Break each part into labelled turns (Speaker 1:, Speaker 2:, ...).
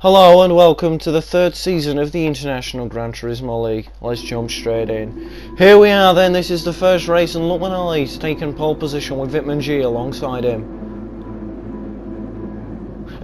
Speaker 1: Hello and welcome to the third season of the International Gran Turismo League. Let's jump straight in. Here we are then, this is the first race and Luckman Ali's taken pole position with Vitman G alongside him.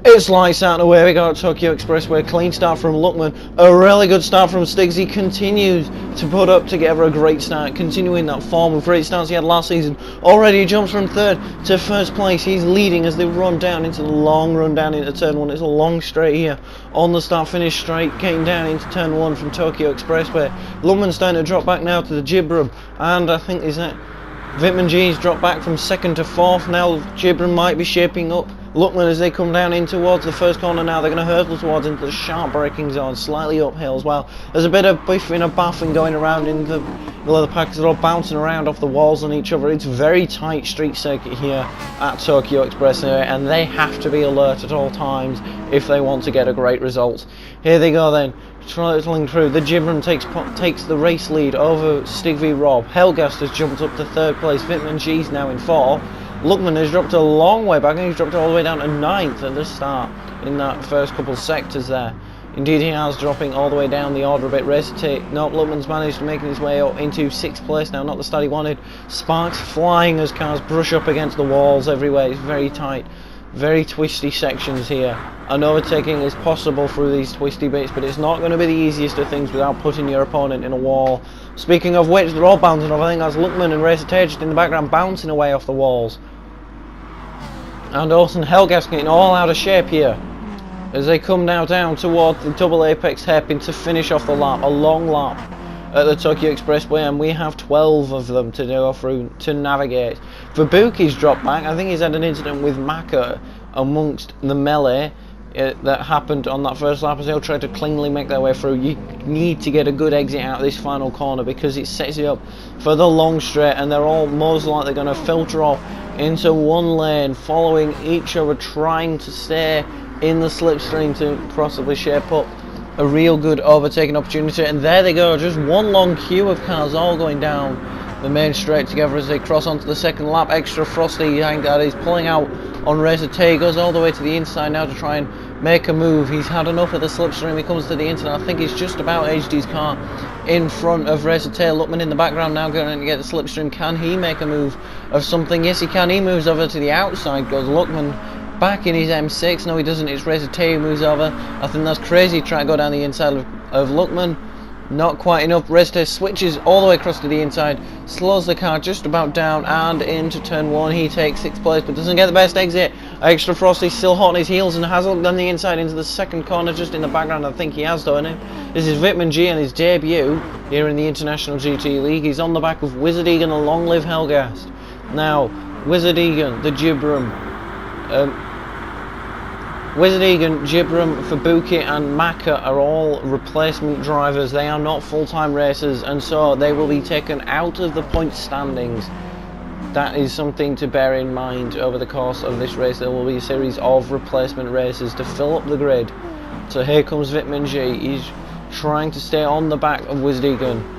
Speaker 1: It's lights out and away we go at Tokyo Expressway. Clean start from Luckman, a really good start from Stiggs. He continues to put up together a great start, continuing that form of great starts he had last season. Already jumps from third to first place. He's leading as they run down into the long run down into turn one. It's a long straight here on the start finish straight, getting down into turn one from Tokyo Expressway. Luckman's starting to drop back now to the Gibram, and I think is that Vitman G's dropped back from second to fourth. Now Gibram might be shaping up. Luckman, as they come down in towards the first corner now, they're going to hurtle towards into the sharp braking zone, slightly uphill as well. There's a bit of biffing and baffing going around in the middle of the pack, because they're all bouncing around off the walls on each other. It's a very tight street circuit here at Tokyo Expressway, and they have to be alert at all times if they want to get a great result. Here they go then, trotting through. The Gibram takes the race lead over Stig v Rob. Helgast has jumped up to third place. Vitman G's now in fourth. Luckman has dropped a long way back, and he's dropped all the way down to ninth at the start in that first couple sectors there. Indeed, he has, dropping all the way down the order a bit. No, Luckman's managed to make his way up into sixth place now, not the start he wanted. Sparks flying as cars brush up against the walls everywhere. It's very tight, very twisty sections here. And overtaking is possible through these twisty bits, but it's not going to be the easiest of things without putting your opponent in a wall. Speaking of which, they're all bouncing off. I think that's Luckman and Racer just in the background bouncing away off the walls. And Olsen Helgast getting all out of shape here as they come now down towards the double apex hairpin to finish off the lap, a long lap at the Tokyo Expressway, and we have 12 of them to go through to navigate. Verbuki's dropped back. I think he's had an incident with Maka amongst the melee that happened on that first lap as they'll try to cleanly make their way through. You need to get a good exit out of this final corner because it sets you up for the long straight, and they're all most likely going to filter off into one lane, following each other, trying to stay in the slipstream to possibly shape up a real good overtaking opportunity. And there they go, just one long queue of cars all going down the main straight together as they cross onto the second lap. Extra frosty, I think that is pulling out on Racer T. He goes all the way to the inside now to try and make a move. He's had enough of the slipstream. He comes to the inside. I think he's just about edged his car in front of Racer T. Luckman in the background now going to get the slipstream. Can he make a move of something? Yes, he can. He moves over to the outside. Goes Luckman back in his M6. No, he doesn't. It's Racer T who moves over. I think that's crazy. Trying to go down the inside of Luckman. Not quite enough. Racer T switches all the way across to the inside, slows the car just about down and into turn one. He takes sixth place but doesn't get the best exit. Extra Frosty still hot on his heels and has looked on the inside into the second corner just in the background. I think he has done it. This is Vitman G and his debut here in the International GT League. He's on the back of Wizard Egan and Long Live Helgast. Now, Wizard Egan, the Gibram, Wizard Egan, Gibram, Fubuki and Maka are all replacement drivers. They are not full-time racers, and so they will be taken out of the point standings. That is something to bear in mind over the course of this race. There will be a series of replacement races to fill up the grid. So here comes Vitman G. He's trying to stay on the back of Wizard Egan.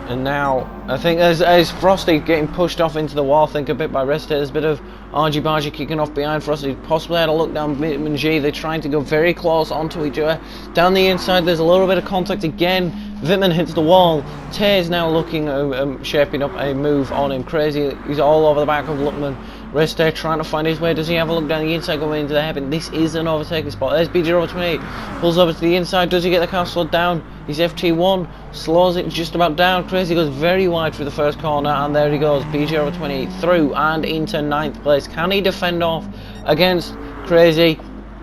Speaker 1: And now, I think as Frosty getting pushed off into the wall, I think a bit by Rest. There's a bit of argy-bargy kicking off behind Frosty. Possibly had a look down Vitman G. They're trying to go very close onto each other. Down the inside, there's a little bit of contact again. Vitman hits the wall. Tay is now looking, shaping up a move on him. Crazy, he's all over the back of Luckman. Reste trying to find his way. Does he have a look down the inside going into the hairpin? This is an overtaking spot. There's BG28. Pulls over to the inside. Does he get the car slowed down? He's FT1. Slows it just about down. Crazy goes very wide through the first corner. And there he goes. BG28 through and into ninth place. Can he defend off against Crazy?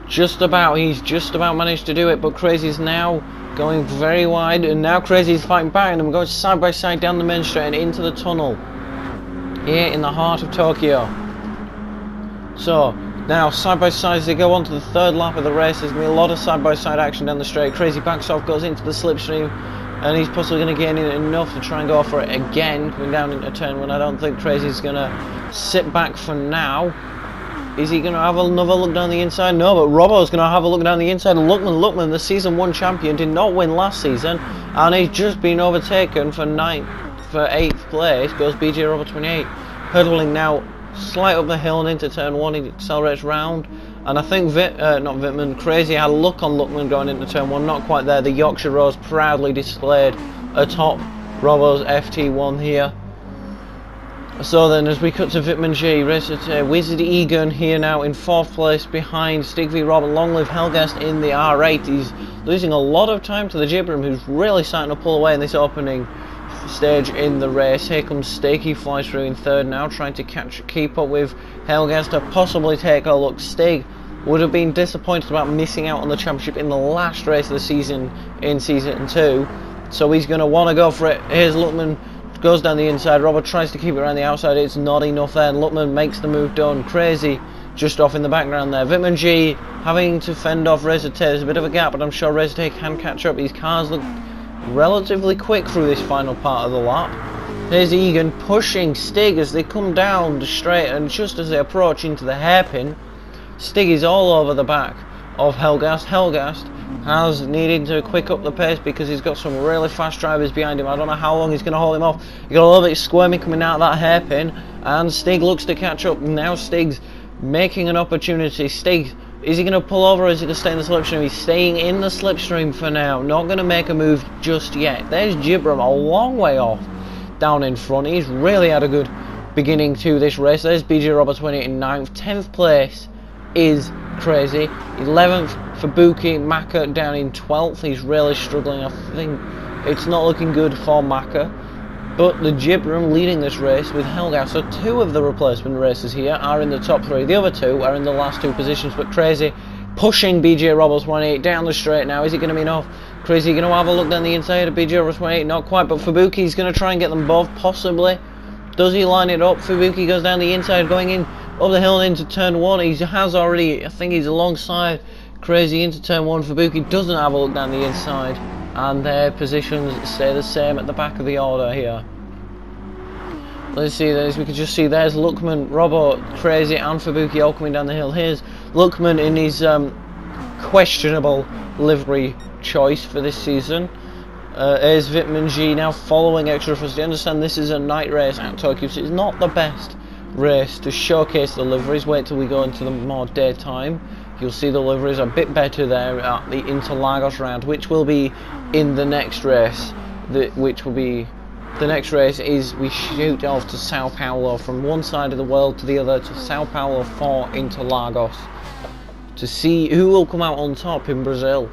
Speaker 1: Just about. He's just about managed to do it. But Crazy's now going very wide. And now Crazy's fighting back. And we're going side by side down the main straight and into the tunnel. Here in the heart of Tokyo. So, now side by side as they go on to the third lap of the race. There's going to be a lot of side by side action down the straight. Crazy backs off, goes into the slipstream, and he's possibly going to gain in enough to try and go for it again, coming down into turn one. I don't think Crazy's going to sit back for now. Is he going to have another look down the inside? No, but Robbo's going to have a look down the inside. Luckman, the season 1 champion, did not win last season, and he's just been overtaken for 8th place. Goes BG Robbo 28, hurdling now slight up the hill and into turn one. He accelerates round And I think Crazy had a look on Luckman going into turn 1, not quite there. The Yorkshire Rose proudly displayed atop Robbo's FT1 here. So then, as we cut to Vitman G, Wizard Egan here now in 4th place behind Stig V Rob and Long Live Helgast in the R8. He's losing a lot of time to the Gibram, who's really starting to pull away in this opening stage in the race. Here comes Stig, he flies through in 3rd now, trying to keep up with Helgast to possibly take a look. Stig would have been disappointed about missing out on the championship in the last race of the season in Season 2, so he's going to want to go for it. Here's Luckman. Goes down the inside, Robert tries to keep it around the outside, it's not enough there, and Luckman makes the move done. Crazy just off in the background there. Vitman G having to fend off Razor Tay. There's a bit of a gap, but I'm sure Razor Tay can catch up. These cars look relatively quick through this final part of the lap. Here's Egan pushing Stig as they come down the straight, and just as they approach into the hairpin, Stig is all over the back of Helgast. Helgast has needed to quick up the pace because he's got some really fast drivers behind him. I don't know how long he's going to hold him off. He got a little bit squirmy coming out of that hairpin, and Stig looks to catch up. Now Stig's making an opportunity. Stig, is he going to pull over or is he going to stay in the slipstream? He's staying in the slipstream for now, not going to make a move just yet. There's Gibram a long way off down in front. He's really had a good beginning to this race. There's BJ Robert 28 in 9th. 10th place is Crazy. 11th for Buki. Maka down in 12th. He's really struggling. I think it's not looking good for Maka. But the Gibram leading this race with Helgast. So 2 of the replacement racers here are in the top 3. The other 2 are in the last 2 positions. But Crazy pushing BJ Roberts 28 down the straight now. Is it going to be enough? Crazy going to have a look down the inside of BJ Roberts 28. Not quite. But Fubuki's going to try and get them both. Possibly. Does he line it up? Fubuki goes down the inside, going in up the hill and into turn 1. He has already, I think he's alongside Crazy into turn 1. Fubuki doesn't have a look down the inside, and their positions stay the same at the back of the order here. Let's see, as we can just see, there's Luckman, Robbo, Crazy and Fubuki all coming down the hill. Here's Luckman in his questionable livery choice for this season. Here's Vitman G now following Extra Fuzz. You understand this is a night race at Tokyo, so it's not the best race to showcase the liveries. Wait till we go into the more daytime. You'll see the liveries a bit better there at the Interlagos round, which will be in the next race. The next race is we shoot off to Sao Paulo, from one side of the world to the other, to Sao Paulo for Interlagos, to see who will come out on top in Brazil.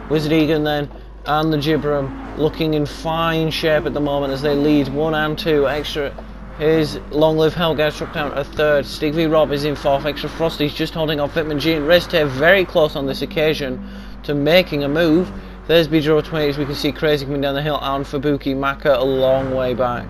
Speaker 1: Wizard Egan then and the Gibram looking in fine shape at the moment as they lead 1 and 2. Extra. Here's Long Live Helgast struck down a 3rd. Stig V Rob is in 4th. Extra Frosty's just holding off Vitman G and Reste very close on this occasion to making a move. There's BJ 20 as we can see Crazy coming down the hill, and Fubuki Maka a long way back.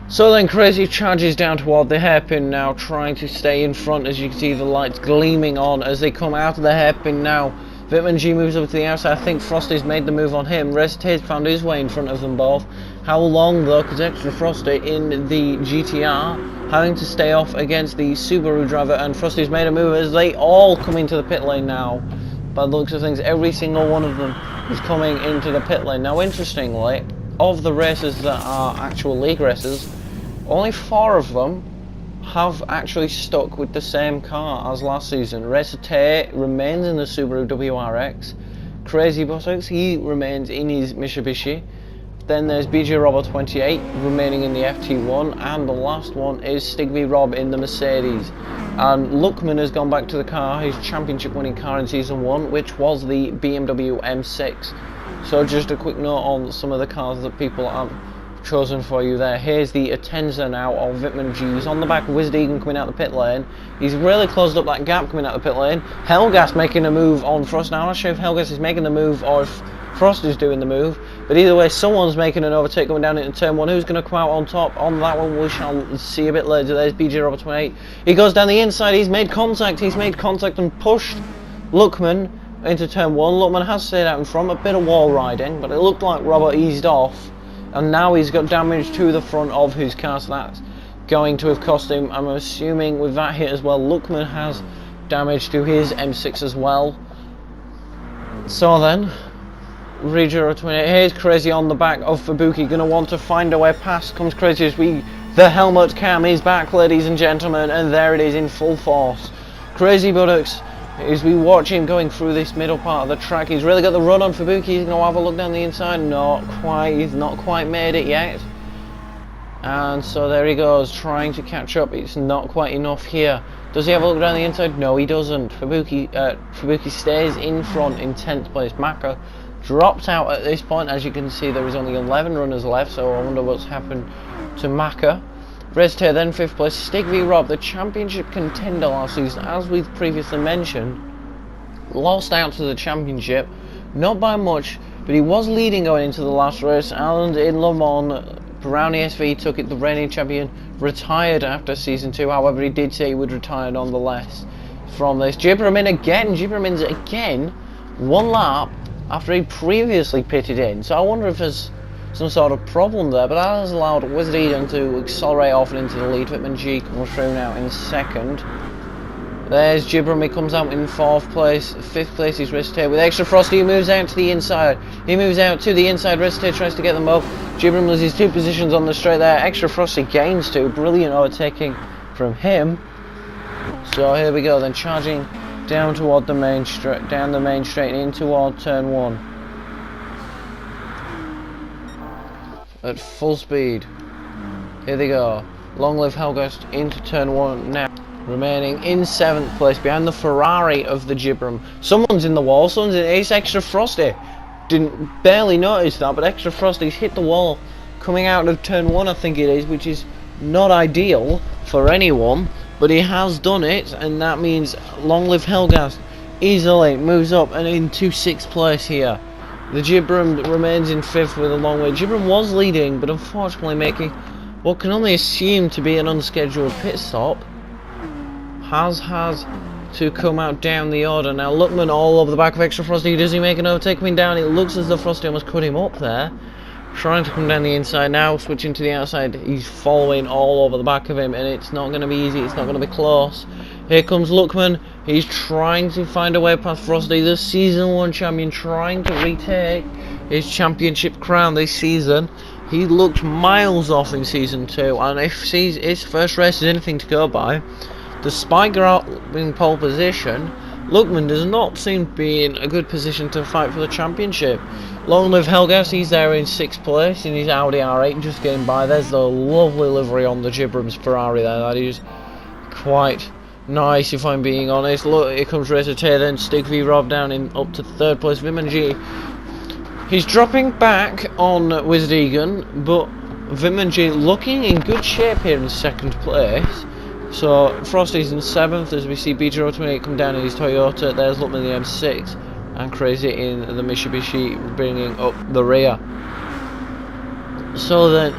Speaker 1: So then Crazy charges down toward the hairpin now, trying to stay in front. As you can see the lights gleaming on as they come out of the hairpin now. Vitman G moves over to the outside. I think Frosty's made the move on him. Reste found his way in front of them both. How long though, because Extra Frosty in the GTR having to stay off against the Subaru driver, and Frosty's made a move as they all come into the pit lane now. By the looks of things, every single one of them is coming into the pit lane. Now interestingly, of the races that are actual league races, only 4 of them have actually stuck with the same car as last season. Resate remains in the Subaru WRX. Crazy Bossix, he remains in his Mitsubishi. Then there's BJ Robert 28 remaining in the FT1, and the last one is Stig V Rob in the Mercedes. And Luckman has gone back to the car, his championship winning car in season 1, which was the BMW M6. So just a quick note on some of the cars that people have chosen for you there. Here's the Atenza now of Vitman G. He's on the back of Wizard Egan coming out the pit lane. He's really closed up that gap coming out the pit lane. Helgast making a move on Frost. Now I'm not sure if Helgast is making the move or if Frost is doing the move, but either way someone's making an overtake going down into turn 1. Who's going to come out on top on that one we shall see a bit later. There's BJ Robert 28. He goes down the inside, he's made contact and pushed Luckman into turn 1. Luckman has stayed out in front, a bit of wall riding, but it looked like Robert eased off, and now he's got damage to the front of his car, so that's going to have cost him. I'm assuming with that hit as well, Luckman has damage to his M6 as well. So then, Regio 28, here's Crazy on the back of Fubuki, going to want to find a way past. Comes Crazy as the helmet cam is back, ladies and gentlemen, and there it is in full force. Crazy Buttocks, as we watch him going through this middle part of the track, he's really got the run on Fubuki. He's going to have a look down the inside. Not quite, he's not quite made it yet. And so there he goes, trying to catch up. It's not quite enough here. Does he have a look down the inside? No, he doesn't. Fubuki stays in front in 10th place. Maka dropped out at this point. As you can see, there is only 11 runners left, so I wonder what's happened to Maka. Reste then 5th place. Stig v Rob, the championship contender last season, as we've previously mentioned, lost out to the championship, not by much, but he was leading going into the last race, and in Le Mans, Brownie SV took it, the reigning champion, retired after season 2. However, he did say he would retire nonetheless from this. Gibberman again, Gibberman's again 1 lap after he previously pitted in, so I wonder if there's some sort of problem there, but that has allowed Wizard Eden to accelerate off and into the lead. Whitman G comes through now in 2nd. There's Gibram, he comes out in 4th place. 5th place is Reste with Extra Frosty, who moves out to the inside. He moves out to the inside, Reste tries to get them both. Gibram loses 2 positions on the straight there. Extra Frosty gains 2, brilliant overtaking from him. So here we go then, charging down toward the main straight, down the main straight in toward turn 1. At full speed. Here they go. Long live Helgast into turn 1 now. Remaining in 7th place behind the Ferrari of the Gibram. Someone's in the wall, someone's in it. It's Extra Frosty. Didn't barely notice that, but Extra Frosty's hit the wall coming out of turn 1, I think it is, which is not ideal for anyone, but he has done it, and that means Long live Helgast easily moves up and into 6th place here. The Gibram remains in 5th with a long way. Gibram was leading, but unfortunately making what can only assume to be an unscheduled pit stop. Has to come out down the order. Now Luckman all over the back of Extra Frosty. Does he make an overtake coming down? It looks as though Frosty almost cut him up there. Trying to come down the inside now, switching to the outside. He's following all over the back of him, and it's not going to be easy. It's not going to be close. Here comes Luckman. He's trying to find a way past Frosty, the season 1 champion, trying to retake his championship crown this season. He looked miles off in season 2, and if his first race is anything to go by, despite grabbing pole position, Luckman does not seem to be in a good position to fight for the championship. Long live Helgas, he's there in 6th place in his Audi R8, just getting by. There's the lovely livery on the Gibram's Ferrari there. That is quite nice, if I'm being honest. Look, here comes Razor Tay, then Stig v Rob down in up to 3rd place. Vimman G, he's dropping back on Wizard Egan, but Vimman G looking in good shape here in 2nd place. So Frosty's in 7th as we see BJ28 come down in his Toyota. There's Luckman in the M6 and Crazy in the Mitsubishi bringing up the rear. So then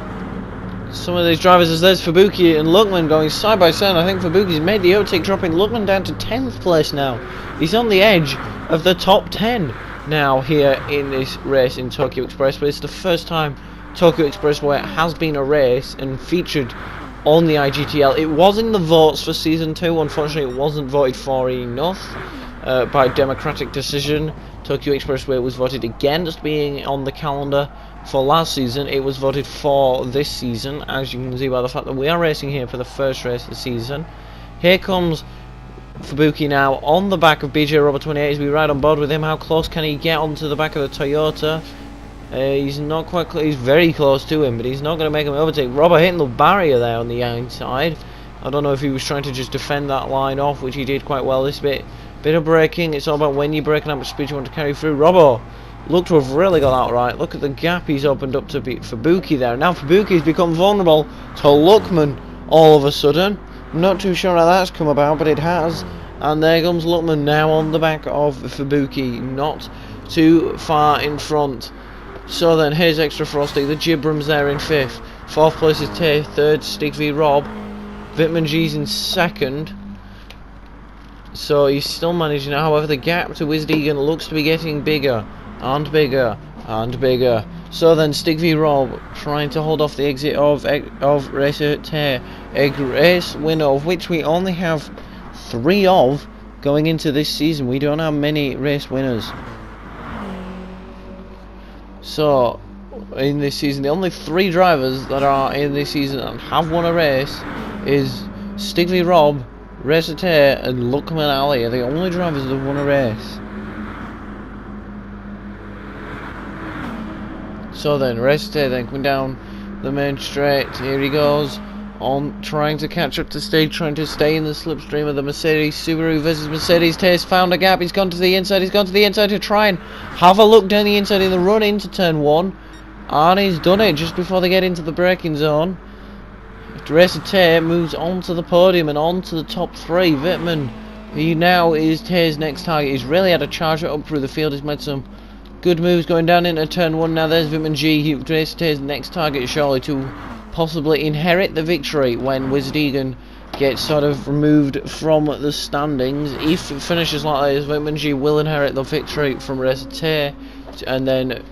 Speaker 1: some of these drivers, as there's Fubuki and Luckman going side by side. I think Fubuki's made the overtake, dropping Luckman down to 10th place now. He's on the edge of the top 10 now here in this race in Tokyo Expressway. It's the first time Tokyo Expressway has been a race and featured on the IGTL. It was in the votes for season 2. Unfortunately, it wasn't voted for enough by democratic decision. Tokyo Expressway was voted against being on the calendar for last season. It was voted for this season, as you can see by the fact that we are racing here for the first race of the season. Here comes Fubuki now on the back of BJ Robert 28 as we ride on board with him. How close can he get onto the back of the Toyota? He's not quite close. He's very close to him, but he's not going to make him overtake. Robert hitting the barrier there on the outside. I don't know if he was trying to just defend that line off, which he did quite well. This bit of braking. It's all about when you brake and how much speed you want to carry through. Robert looked to have really got that right. Look at the gap he's opened up to Fubuki there. Now Fubuki's become vulnerable to Luckman all of a sudden. I'm not too sure how that's come about, but it has. And there comes Luckman now on the back of Fubuki, not too far in front. So then here's Extra Frosty, the Gibram's there in 5th. 4th place is Tay, 3rd Stig v Rob. Vitman G's in 2nd. So he's still managing. However, the gap to Wizard Egan looks to be getting bigger and bigger and bigger. So then Stig v Rob trying to hold off the exit of Racer Tay, a race winner of which we only have 3 of going into this season. We don't have many race winners. So in this season, the only 3 drivers that are in this season and have won a race is Stig v Rob, Resiter and Luckman Ali are the only drivers that have won a race. So then, Resiter then coming down the main straight. Here he goes. On trying to catch up to Stig, trying to stay in the slipstream of the Mercedes. Subaru versus Mercedes. Taste found a gap. He's gone to the inside. He's gone to the inside to try and have a look down the inside in the run into turn 1. And he's done it just before they get into the braking zone. Resiter moves on to the podium and on to the top 3. Wittmann, he now is Taylor's next target. He's really had to charge it up through the field. He's made some good moves going down into turn 1. Now there's Wittmann G. Resiter's next target surely to possibly inherit the victory when Wizard Egan gets sort of removed from the standings. If it finishes like this, Wittmann G will inherit the victory from Resiter, and then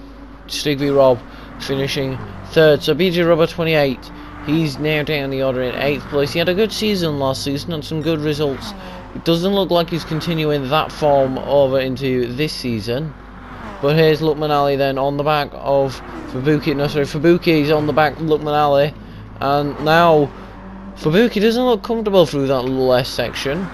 Speaker 1: Stig v Rob finishing 3rd. So BJ Rubber 28, he's now down the order in 8th place. He had a good season last season and some good results. It doesn't look like he's continuing that form over into this season. But here's Luckman Ali then on the back of Fabuki. No, sorry, Fabuki's on the back of Luckman Ali. And now Fabuki doesn't look comfortable through that little S section.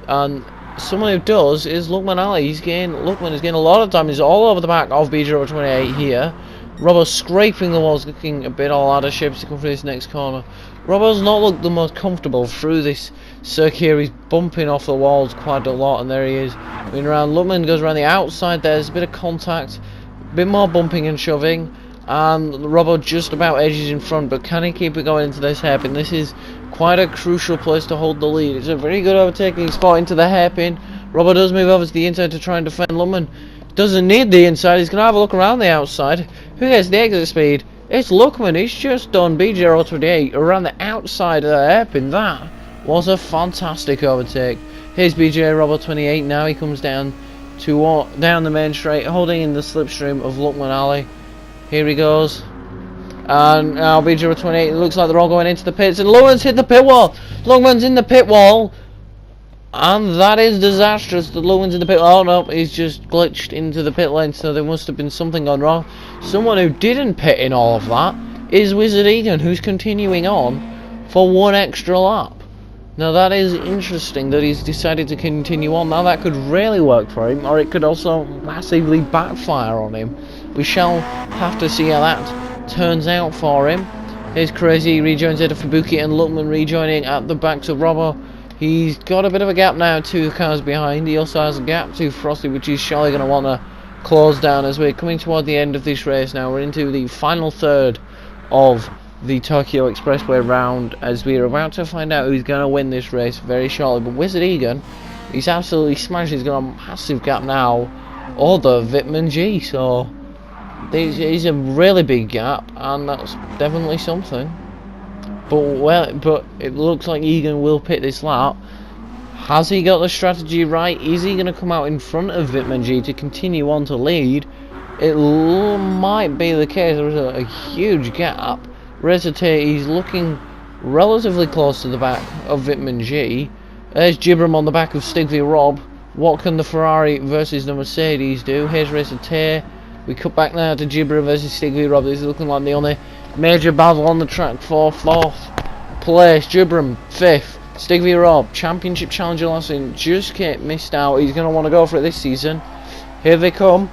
Speaker 1: And someone who does is Luckman Ali. Luckman is getting a lot of time. He's all over the back of BJ 28 here. Robbo's scraping the walls, looking a bit all out of shape to come through this next corner. Robbo's not looked the most comfortable through this circuit here. He's bumping off the walls quite a lot, and there he is. Moving around. Luckman goes around the outside. There's a bit of contact, a bit more bumping and shoving, and Robbo just about edges in front, but can he keep it going into this hairpin? This is quite a crucial place to hold the lead. It's a very good overtaking spot into the hairpin. Robbo does move over to the inside to try and defend. Luckman doesn't need the inside. He's going to have a look around the outside. Who gets the exit speed? It's Luckman. He's just done BJ028 around the outside of the hairpin. That was a fantastic overtake. Here's BJ Robert 28. Now he comes down to down the main straight, holding in the slipstream of Luckman Ali. Here he goes. And now BJ 28. It looks like they're all going into the pits. And Luckman's hit the pit wall. Luckman's in the pit wall. And that is disastrous. The Luckman's in the pit. Oh no, he's just glitched into the pit lane. So there must have been something gone wrong. Someone who didn't pit in all of that is Wizard Egan, who's continuing on for 1 extra lap. Now that is interesting that he's decided to continue on. Now that could really work for him, or it could also massively backfire on him. We shall have to see how that turns out for him. Here's Crazy rejoins Eda Fabuki and Luckman rejoining at the backs of Robbo. He's got a bit of a gap now, 2 cars behind. He also has a gap to Frosty, which he's surely going to want to close down as we're coming toward the end of this race now. We're into the final third of the Tokyo Expressway round, as we are about to find out who's going to win this race very shortly. But Wizard Egan, he's absolutely smashed. He's got a massive gap now, or the Wittmann G. So there's a really big gap, and that's definitely something. But it looks like Egan will pit this lap. Has he got the strategy right? Is he going to come out in front of Wittmann G to continue on to lead? It might be the case. There's a huge gap. Resiter, he's looking relatively close to the back of Wittmann G. There's Gibram on the back of Stig v Rob. What can the Ferrari versus the Mercedes do? Here's Resiter. We cut back now to Gibram versus Stig v Rob. This is looking like the only major battle on the track for 4th place. Gibram 5th. Stig v Rob, championship challenger last season, just missed out. He's going to want to go for it this season. Here they come.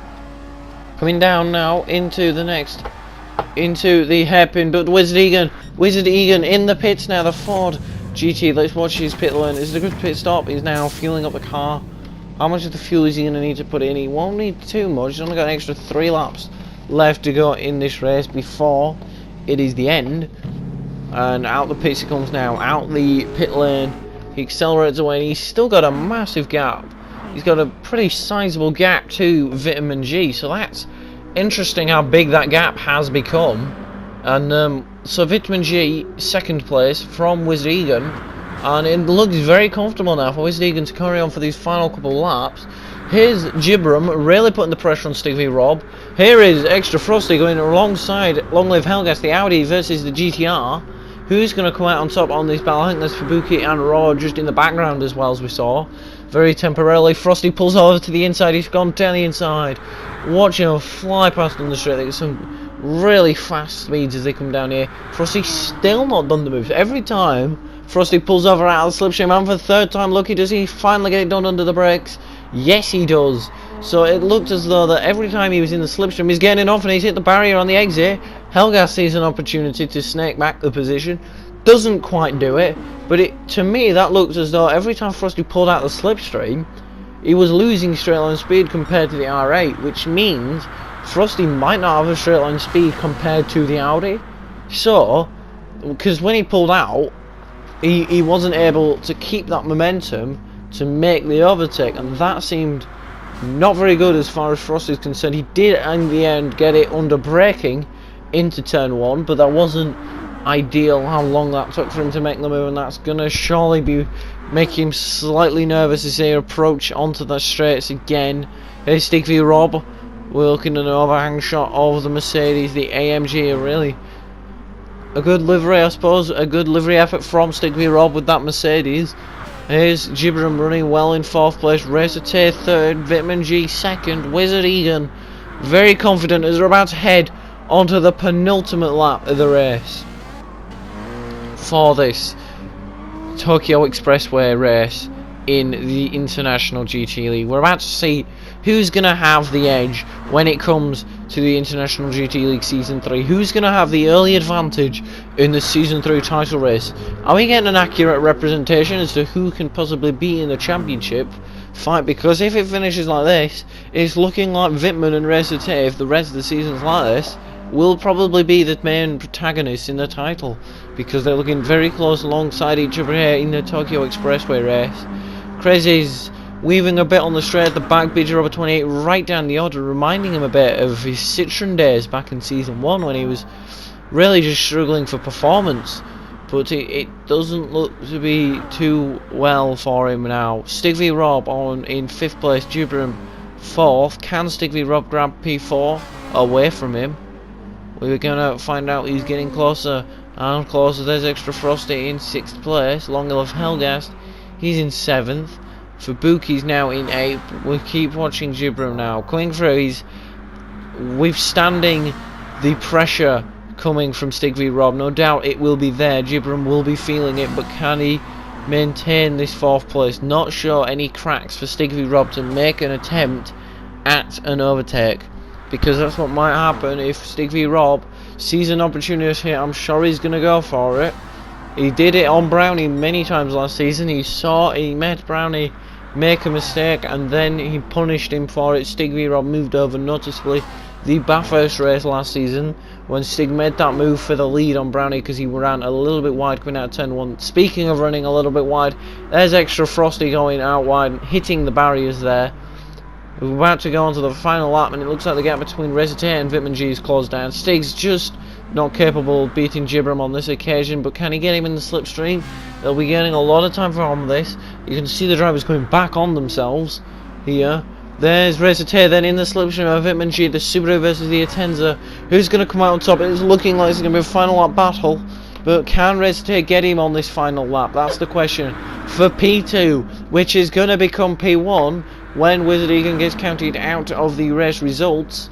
Speaker 1: Coming down now into the hairpin, but Wizard Egan in the pits now, the Ford GT. Let's watch his pit lane. This is a good pit stop. He's now fueling up the car. How much of the fuel is he going to need to put in? He won't need too much. He's only got an extra 3 laps left to go in this race before it is the end. And out the pits he comes now, out the pit lane. He accelerates away, and he's still got a massive gap. He's got a pretty sizable gap to Wittmann G, so that's interesting how big that gap has become. And so Wittmann G, 2nd place from Wizard Egan, and it looks very comfortable now for Wizard Egan to carry on for these final couple of laps. Here's Gibram really putting the pressure on Stig v Rob. Here is Extra Frosty going alongside Long Live Helgas, the Audi versus the GTR. Who's going to come out on top on this battle? I think there's Fabuki and Raw just in the background as well, as we saw. Very temporarily, Frosty pulls over to the inside. He's gone down the inside. Watching him fly past on the straight. There's some really fast speeds as they come down here. Frosty's still not done the moves. Every time Frosty pulls over out of the slipstream, and for the third time lucky, does he finally get it done under the brakes? Yes, he does. So it looked as though that every time he was in the slipstream, he's getting off and he's hit the barrier on the exit. Hellgas sees an opportunity to snake back the position. Doesn't quite do it, but to me that looked as though every time Frosty pulled out the slipstream, he was losing straight line speed compared to the R8, which means Frosty might not have a straight line speed compared to the Audi. So, because when he pulled out, he wasn't able to keep that momentum to make the overtake, and that seemed not very good as far as Frost is concerned. He did in the end get it under braking into turn 1, but that wasn't ideal how long that took for him to make the move, and that's gonna surely be making him slightly nervous as they approach onto the straights again. Here's Stig v Rob. We're looking at an overhang shot of the Mercedes, the AMG. Really a good livery, I suppose, a good livery effort from Stig v Rob with that Mercedes. Here's Gibram running well in 4th place, Racer Tay 3rd, Vitman G 2nd, Wizard Egan very confident as they're about to head onto the penultimate lap of the race for this Tokyo Expressway race in the International GT League. We're about to see who's going to have the edge when it comes to the International GT League Season 3. Who's going to have the early advantage in the Season 3 title race? Are we getting an accurate representation as to who can possibly be in the championship fight? Because if it finishes like this, it's looking like Vitman and Racer Tay, if the rest of the season's like this, will probably be the main protagonists in the title, because they're looking very close alongside each other here in the Tokyo Expressway race. Crazy's weaving a bit on the straight at the back, BJ Robert 28 right down the order, reminding him a bit of his Citroen days back in Season 1 when he was really just struggling for performance. But it doesn't look to be too well for him now. Stig v Rob in 5th place, Gibram 4th. Can Stig v Rob grab P4 away from him? We're going to find out. He's getting closer and closer. There's Extra Frosty in 6th place. Longer of Hellgast, he's in 7th. Fubuki's now in 8th. We'll keep watching Gibram now. Coming through, he's withstanding the pressure coming from Stig v Rob. No doubt it will be there. Gibram will be feeling it, but can he maintain this 4th place? Not sure any cracks for Stig v Rob to make an attempt at an overtake, because that's what might happen if Stig v Rob sees an opportunity here. I'm sure he's going to go for it. He did it on Brownie many times last season. He made Brownie make a mistake and then he punished him for it. Stig v Rob moved over noticeably the Bathurst race last season when Stig made that move for the lead on Brownie because he ran a little bit wide coming out of turn 1. Speaking of running a little bit wide, there's Extra Frosty going out wide, hitting the barriers there. We're about to go on to the final lap, and it looks like the gap between Racer Tay and Vitman G is closed down. Stig's just not capable of beating Gibram on this occasion, but can he get him in the slipstream? They'll be getting a lot of time from this. You can see the drivers coming back on themselves here. There's Racer Tay then in the slipstream of Vitman G, the Subaru versus the Atenza. Who's going to come out on top? It's looking like it's going to be a final lap battle, but can Racer Tay get him on this final lap? That's the question for P2, which is going to become P1 when Wizard Egan gets counted out of the race results.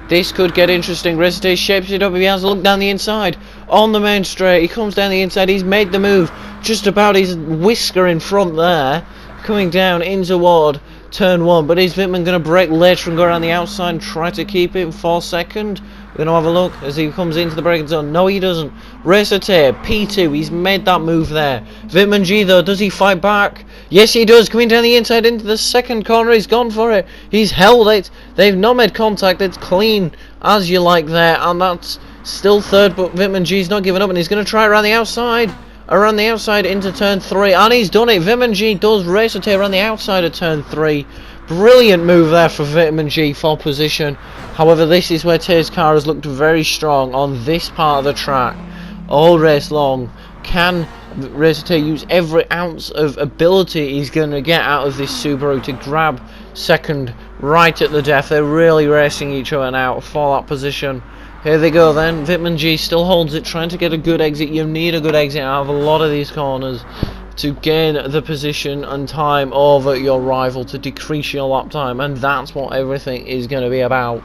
Speaker 1: This could get interesting. Racer Tay shapes it up. He has a look down the inside on the main straight. He comes down the inside. He's made the move just about his whisker in front there, coming down in toward turn 1. But is Vitman going to break later and go around the outside and try to keep it for second? We're going to have a look as he comes into the braking zone. No, he doesn't. Racer Tay, P2. He's made that move there. Vitman G, though, does he fight back? Yes, he does. Coming down the inside into the second corner. He's gone for it. He's held it. They've not made contact. It's clean as you like there. And that's still third, but Vitman G's not giving up. And he's going to try around the outside. Around the outside into turn 3. And he's done it. Vitman G does Racer Tay around the outside of turn 3. Brilliant move there for Vitman G for position. However, this is where Tay's car has looked very strong on this part of the track all race long. Can Racer Tay use every ounce of ability he's going to get out of this Subaru to grab second right at the death? They're really racing each other now for that position. Here they go then. Vitman G still holds it, trying to get a good exit. You need a good exit out of a lot of these corners to gain the position and time over your rival, to decrease your lap time, and that's what everything is going to be about.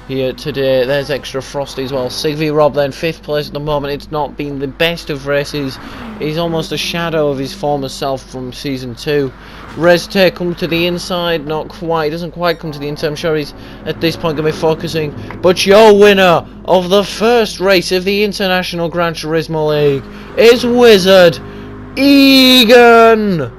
Speaker 1: here today. There's extra Frosty as well. Sigby Rob then 5th place at the moment. It's not been the best of races. He's almost a shadow of his former self from season 2. Rezte come to the inside, not quite, he doesn't quite come to the inside. I'm sure he's at this point going to be focusing. But your winner of the first race of the International Gran Turismo League is Wizard Egan.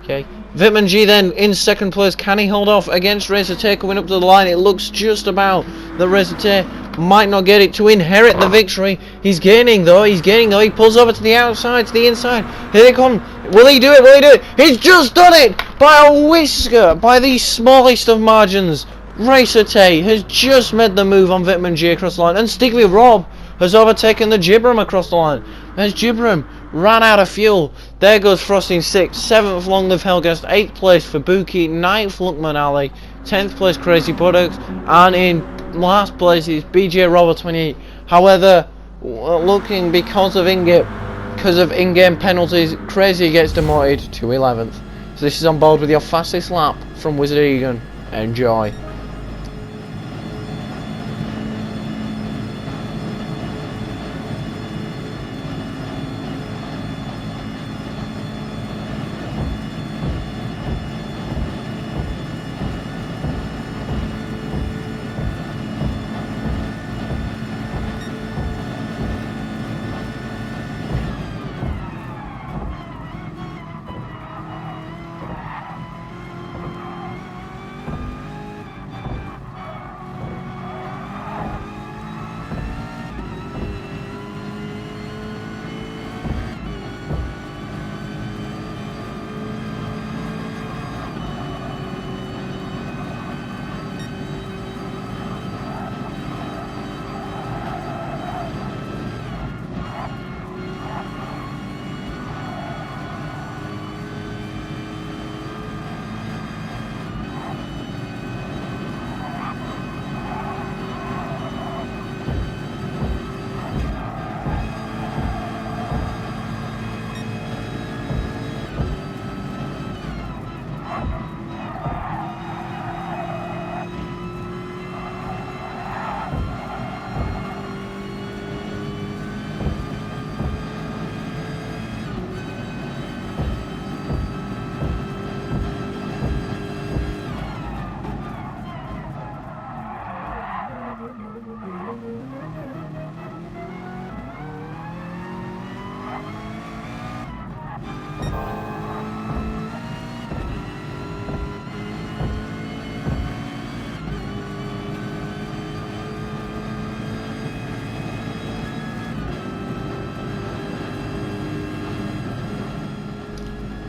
Speaker 1: Okay, Vitman G then in 2nd place. Can he hold off against Rezte coming up to the line? It looks just about that Rezte might not get it to inherit the victory. He's gaining though, he pulls over to the outside, to the inside. Here they come. Will he do it? Will he do it? He's just done it by a whisker, by the smallest of margins. Rezte has just made the move on Vitman G across the line, and Stigby Rob has overtaken the Gibram across the line. As Gibram ran out of fuel. There goes Frosty in 6th, 7th Long Live Helgast, 8th place for Buki, 9th Luckman Ali, 10th place Crazy Products, and in last place is BJ Robert 28. However, looking because of in-game penalties, Crazy gets demoted to 11th. So this is on board with your fastest lap from Wizard Egan. Enjoy.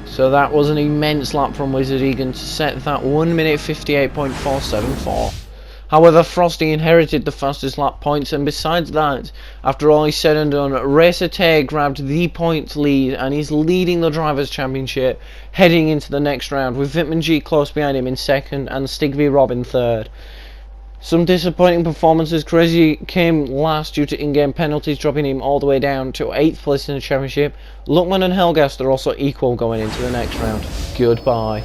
Speaker 1: So that was an immense lap from Wizard Egan to set that 1 minute 58.474. However, Frosty inherited the fastest lap points, and besides that, after all is said and done, Rezte grabbed the point lead and is leading the Drivers' Championship heading into the next round, with Vitman G close behind him in 2nd and Stigby Rob in 3rd. Some disappointing performances. Crazy came last due to in-game penalties, dropping him all the way down to 8th place in the championship. Luckman and Helgast are also equal going into the next round. Goodbye.